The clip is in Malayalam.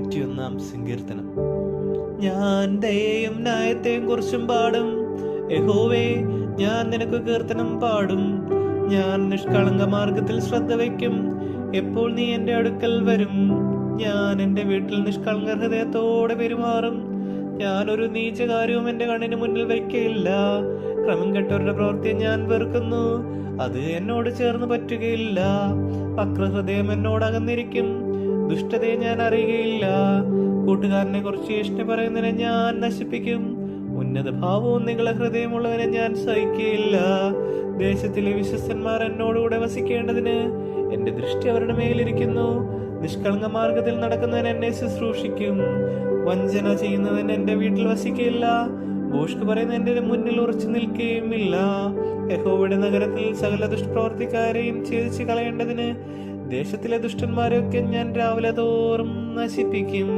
101 സങ്കീർത്തനം. ഞാൻ ദയയും ന്യായത്തെയും കുറിച്ചും പാടും. യഹോവേ, ഞാൻ നിനക്ക് കീർത്തനം പാടും. ഞാൻ നിഷ്കളങ്ക മാർഗത്തിൽ ശ്രദ്ധ വയ്ക്കും. എപ്പോൾ നീ എൻ്റെ അടുക്കൽ വരും? ഞാൻ എൻ്റെ വീട്ടിൽ നിഷ്കളങ്ക ഹൃദയത്തോടെ പെരുമാറും. ഞാനൊരു നീചകാര്യവും എൻ്റെ കണ്ണിന് മുന്നിൽ വയ്ക്കയില്ല. ക്രമം കെട്ടവരുടെ പ്രവൃത്തിയെ ഞാൻ വെറുക്കുന്നു. അത് എന്നോട് ചേർന്ന് പറ്റുകയില്ല. വക്രഹൃദയം എന്നോട് അകന്നിരിക്കും. ദുഷ്ടതയെ ഞാൻ അറിയുകയില്ല. കൂട്ടുകാരനെ കുറിച്ച് ഇഷ്ടം പറയുന്നതിനെ ഞാൻ നശിപ്പിക്കും. ഉന്നത ഭാവവും നിങ്ങളെ ഹൃദയമുള്ളവനെ ഞാൻ സഹിക്കുകയില്ല. ദേശത്തിലെ വിശ്വസ്തന്മാർ എന്നോടുകൂടെ വസിക്കേണ്ടതിന് എന്റെ ദൃഷ്ടി അവരുടെ മേലിരിക്കുന്നു. നിഷ്കളങ്ക മാർഗത്തിൽ നടക്കുന്നവൻ എന്നെ ശുശ്രൂഷിക്കും. വഞ്ചന ചെയ്യുന്നവൻ എന്റെ വീട്ടിൽ വസിക്കുകയില്ല. ഭോഷ്ക് പറയുന്ന എന്റെ മുന്നിൽ ഉറച്ചു നിൽക്കുകയുമില്ല. യഹോവയുടെ നഗരത്തിൽ സകല ദുഷ്പ്രവർത്തിക്കാരെയും ഛേദിച്ച് കളയേണ്ടതിന് ദേശത്തിലെ ദുഷ്ടന്മാരെയൊക്കെ ഞാൻ രാവിലെ തോറും നശിപ്പിക്കും.